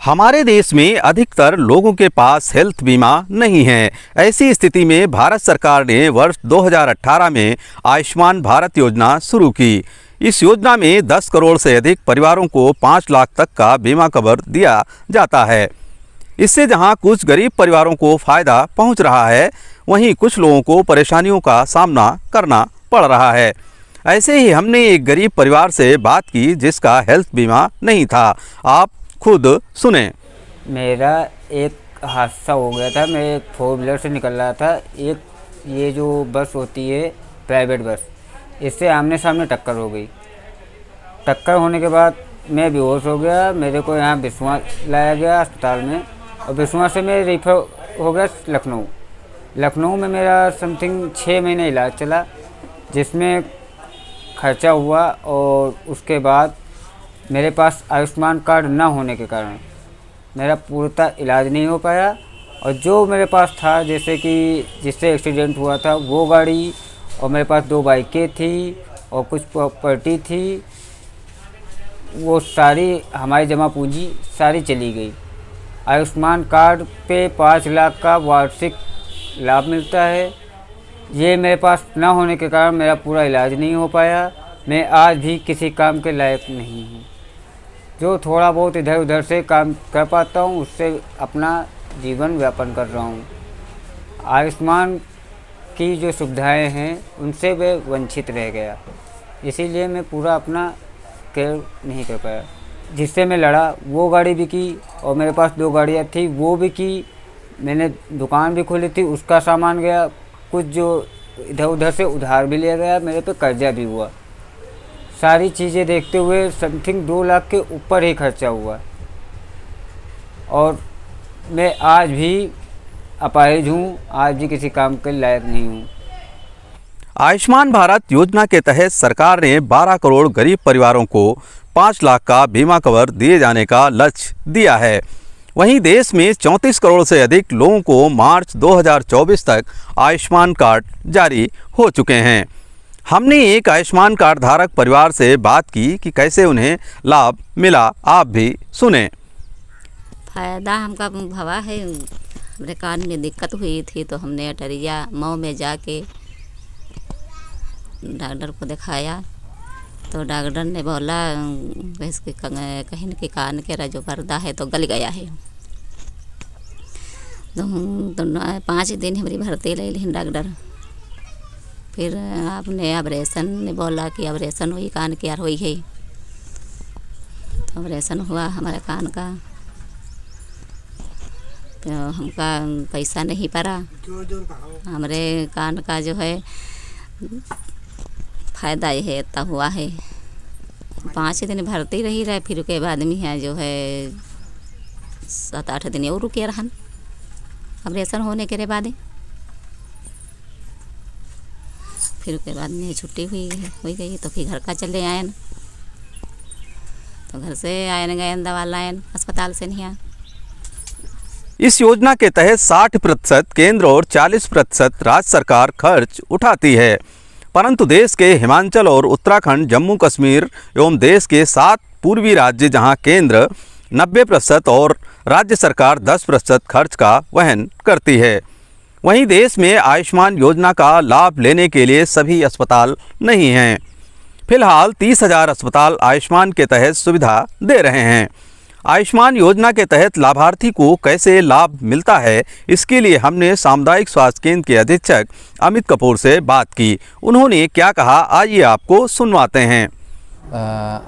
हमारे देश में अधिकतर लोगों के पास हेल्थ बीमा नहीं है। ऐसी स्थिति में भारत सरकार ने वर्ष 2018 में आयुष्मान भारत योजना शुरू की। इस योजना में 10 करोड़ से अधिक परिवारों को 5 लाख तक का बीमा कवर दिया जाता है। इससे जहां कुछ गरीब परिवारों को फायदा पहुंच रहा है, वहीं कुछ लोगों को परेशानियों का सामना करना पड़ रहा है। ऐसे ही हमने एक गरीब परिवार से बात की जिसका हेल्थ बीमा नहीं था। आप खुद सुने। मेरा एक हादसा हो गया था। मैं एक 4 व्हीलर से निकल रहा था। एक ये जो बस होती है प्राइवेट बस, इससे आमने सामने टक्कर हो गई। टक्कर होने के बाद मैं बेहोश हो गया। मेरे को यहाँ बिस्वा लाया गया अस्पताल में, और बिस्वा से मैं रेफर हो गया लखनऊ। लखनऊ में मेरा समथिंग 6 महीने इलाज चला, जिसमें खर्चा हुआ। और उसके बाद मेरे पास आयुष्मान कार्ड ना होने के कारण मेरा पूर्णतः इलाज नहीं हो पाया। और जो मेरे पास था, जैसे कि जिससे एक्सीडेंट हुआ था वो गाड़ी, और मेरे पास 2 बाइकें थी और कुछ प्रॉपर्टी थी, वो सारी हमारी जमा पूंजी सारी चली गई। आयुष्मान कार्ड पे 5 लाख का वार्षिक लाभ मिलता है। ये मेरे पास ना होने के कारण मेरा पूरा इलाज नहीं हो पाया। मैं आज भी किसी काम के लायक नहीं हूँ। जो थोड़ा बहुत इधर उधर से काम कर पाता हूँ, उससे अपना जीवन व्यापन कर रहा हूँ। आयुष्मान की जो सुविधाएं हैं उनसे मैं वंचित रह गया, इसीलिए मैं पूरा अपना केयर नहीं कर पाया। जिससे मैं लड़ा वो गाड़ी बिकी, और मेरे पास 2 गाड़ियाँ थी वो बिकी। मैंने दुकान भी खोली थी, उसका सामान गया। कुछ जो इधर उधर से उधार भी लिया गया, मेरे पे कर्जा भी हुआ। सारी चीज़ें देखते हुए समथिंग 2 लाख के ऊपर ही खर्चा हुआ। और मैं आज भी अपाहिज हूँ, आज भी किसी काम के लायक नहीं हूँ। आयुष्मान भारत योजना के तहत सरकार ने 12 करोड़ गरीब परिवारों को 5 लाख का बीमा कवर दिए जाने का लक्ष्य दिया है। वहीं देश में 34 करोड़ से अधिक लोगों को मार्च 2024 तक आयुष्मान कार्ड जारी हो चुके हैं। हमने एक आयुष्मान कार्ड धारक परिवार से बात की कि कैसे उन्हें लाभ मिला। आप भी सुने। फायदा हमका भवा है। हमारे कान में दिक्कत हुई थी तो हमने अटरिया मऊ में जाके डॉक्टर को दिखाया, तो डॉक्टर ने बोला इसके कहीं के कान के जो पर्दा है तो गल गया है। तो 5 दिन हमारी भर्ती ले ली डॉक्टर। फिर आपने ऑपरेशन ने बोला कि ऑपरेशन हुई कान की यार हुई है। तो ऑपरेशन हुआ हमारे कान का, तो हमका पैसा नहीं पड़ा। हमारे कान का जो है फायदा ये है इतना हुआ है। 5 दिन भर्ती रही रहे, फिर के बाद में है जो है 7-8 दिन और रुके रहन ऑपरेशन होने के बाद। फिर के बाद में छुट्टी हुई गई, तो फिर घर का चले आए। तो घर से आए गए दवा लाए अस्पताल से नहीं आए। इस योजना के तहत 60% केंद्र और 40% राज्य सरकार खर्च उठाती है, परंतु देश के हिमाचल और उत्तराखंड, जम्मू कश्मीर एवं देश के 7 पूर्वी राज्य जहां केंद्र 90% और राज्य सरकार 10% खर्च का वहन करती है, वहीं देश में आयुष्मान योजना का लाभ लेने के लिए सभी अस्पताल नहीं हैं। फिलहाल 30,000 अस्पताल आयुष्मान के तहत सुविधा दे रहे हैं। आयुष्मान योजना के तहत लाभार्थी को कैसे लाभ मिलता है, इसके लिए हमने सामुदायिक स्वास्थ्य केंद्र के अधीक्षक अमित कपूर से बात की। उन्होंने क्या कहा, आइए आपको सुनवाते हैं।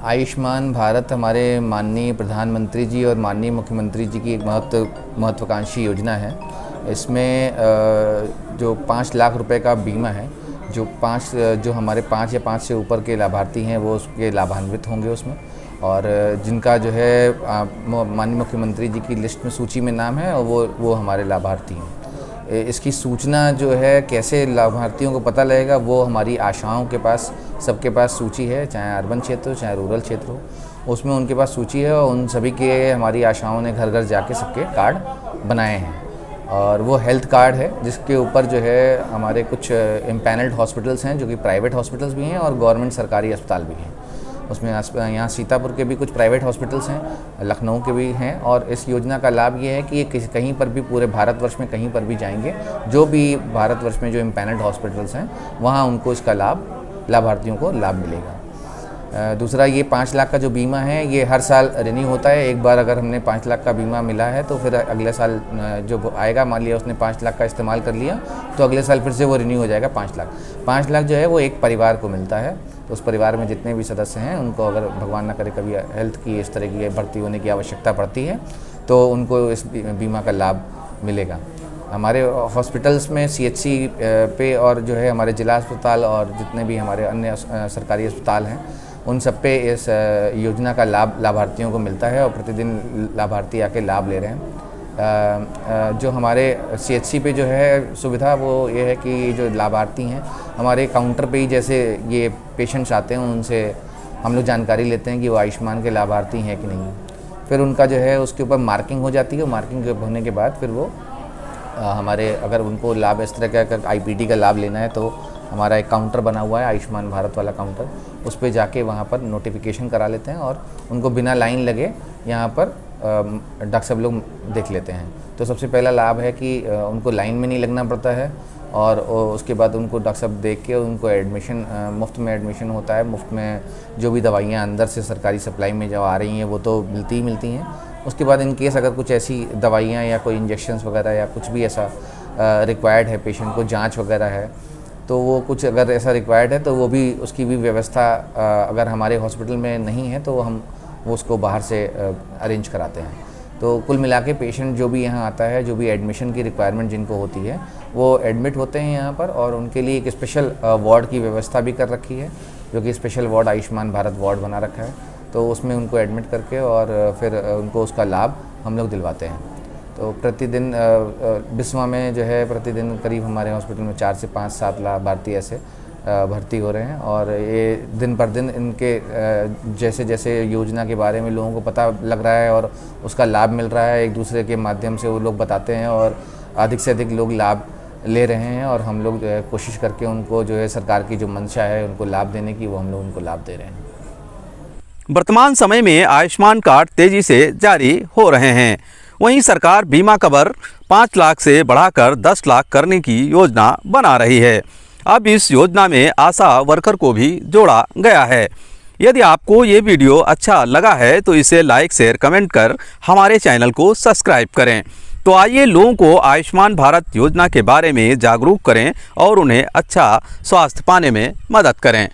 आयुष्मान भारत हमारे माननीय प्रधानमंत्री जी और माननीय मुख्यमंत्री जी की एक महत्वाकांक्षी योजना है। इसमें जो 5 लाख रुपए का बीमा है, जो हमारे 5 या 5 से ऊपर के लाभार्थी हैं वो उसके लाभान्वित होंगे उसमें। और जिनका जो है माननीय मुख्यमंत्री जी की लिस्ट में सूची में नाम है, और वो हमारे लाभार्थी हैं। इसकी सूचना जो है कैसे लाभार्थियों को पता लगेगा, वो हमारी आशाओं के पास, सबके पास सूची है, चाहे अर्बन क्षेत्र हो चाहे रूरल क्षेत्र हो, उसमें उनके पास सूची है। और उन सभी के हमारी आशाओं ने घर घर जाके सबके कार्ड बनाए हैं। और वो हेल्थ कार्ड है जिसके ऊपर जो है हमारे कुछ इम्पैनल्ड हॉस्पिटल्स हैं, जो कि प्राइवेट हॉस्पिटल्स भी हैं और गवर्नमेंट सरकारी अस्पताल भी हैं। उसमें यहाँ सीतापुर के भी कुछ प्राइवेट हॉस्पिटल्स हैं, लखनऊ के भी हैं। और इस योजना का लाभ ये है कि ये कहीं पर भी पूरे भारतवर्ष में कहीं पर भी जाएंगे, जो भी भारतवर्ष में जो इम्पैनल्ड हॉस्पिटल्स हैं वहाँ उनको इसका लाभार्थियों को लाभ मिलेगा। दूसरा, ये 5 लाख का जो बीमा है ये हर साल रिन्यू होता है। एक बार अगर हमने 5 लाख का बीमा मिला है तो फिर अगले साल जो आएगा, मान लिया उसने 5 लाख का इस्तेमाल कर लिया तो अगले साल फिर से वो रिन्यू हो जाएगा 5 लाख। 5 लाख जो है वो एक परिवार को मिलता है। तो उस परिवार में जितने भी सदस्य हैं उनको अगर भगवान ना करे कभी हेल्थ की इस तरह की भर्ती होने की आवश्यकता पड़ती है तो उनको इस बीमा का लाभ मिलेगा। हमारे हॉस्पिटल्स में CHC पे और जो है हमारे जिला अस्पताल और जितने भी हमारे अन्य सरकारी अस्पताल हैं उन सब पे इस योजना का लाभ लाभार्थियों को मिलता है और प्रतिदिन लाभार्थी आके लाभ ले रहे हैं। जो हमारे CHC पे जो है सुविधा वो ये है कि जो लाभार्थी हैं हमारे काउंटर पे ही, जैसे ये पेशेंट्स आते हैं उनसे हम लोग जानकारी लेते हैं कि वो आयुष्मान के लाभार्थी हैं कि नहीं। फिर उनका जो है उसके ऊपर मार्किंग हो जाती है। मार्किंग होने के बाद फिर वो हमारे अगर उनको लाभ इस तरह का अगर IPD का लाभ लेना है तो हमारा एक काउंटर बना हुआ है आयुष्मान भारत वाला काउंटर, उस पे जाके वहाँ पर नोटिफिकेशन करा लेते हैं और उनको बिना लाइन लगे यहाँ पर डॉक्टर साहब लोग देख लेते हैं। तो सबसे पहला लाभ है कि उनको लाइन में नहीं लगना पड़ता है और उसके बाद उनको डॉक्टर साहब देख के उनको एडमिशन, मुफ्त में एडमिशन होता है। मुफ्त में जो भी दवाइयाँ अंदर से सरकारी सप्लाई में जो आ रही हैं वो तो मिलती ही मिलती हैं। उसके बाद इन केस अगर कुछ ऐसी दवाइयाँ या कोई इंजेक्शंस वगैरह या कुछ भी ऐसा रिक्वायर्ड है, पेशेंट को जांच वगैरह है, तो वो कुछ अगर ऐसा रिक्वायर्ड है तो वो भी उसकी भी व्यवस्था अगर हमारे हॉस्पिटल में नहीं है तो हम वो उसको बाहर से अरेंज कराते हैं। तो कुल मिला के पेशेंट जो भी यहाँ आता है, जो भी एडमिशन की रिक्वायरमेंट जिनको होती है वो एडमिट होते हैं यहाँ पर और उनके लिए एक स्पेशल वार्ड की व्यवस्था भी कर रखी है, जो कि special ward Ayushman Bharat ward बना रखा है। तो उसमें उनको एडमिट करके और फिर उनको उसका लाभ हम लोग दिलवाते हैं। तो प्रतिदिन बिस्वा में जो है प्रतिदिन करीब हमारे हॉस्पिटल में 4 से 5-7 लाभार्थी ऐसे भर्ती हो रहे हैं और ये दिन पर दिन इनके जैसे जैसे योजना के बारे में लोगों को पता लग रहा है और उसका लाभ मिल रहा है, एक दूसरे के माध्यम से वो लोग बताते हैं और अधिक से अधिक लोग लाभ ले रहे हैं और हम लोग जो है कोशिश करके उनको जो है सरकार की जो मंशा है उनको लाभ देने की, वो हम लोग उनको लाभ दे रहे हैं। वर्तमान समय में आयुष्मान कार्ड तेजी से जारी हो रहे हैं। वहीं सरकार बीमा कवर 5 लाख से बढ़ाकर 10 लाख करने की योजना बना रही है। अब इस योजना में आशा वर्कर को भी जोड़ा गया है। यदि आपको ये वीडियो अच्छा लगा है तो इसे लाइक, शेयर, कमेंट कर हमारे चैनल को सब्सक्राइब करें। तो आइए लोगों को आयुष्मान भारत योजना के बारे में जागरूक करें और उन्हें अच्छा स्वास्थ्य पाने में मदद करें।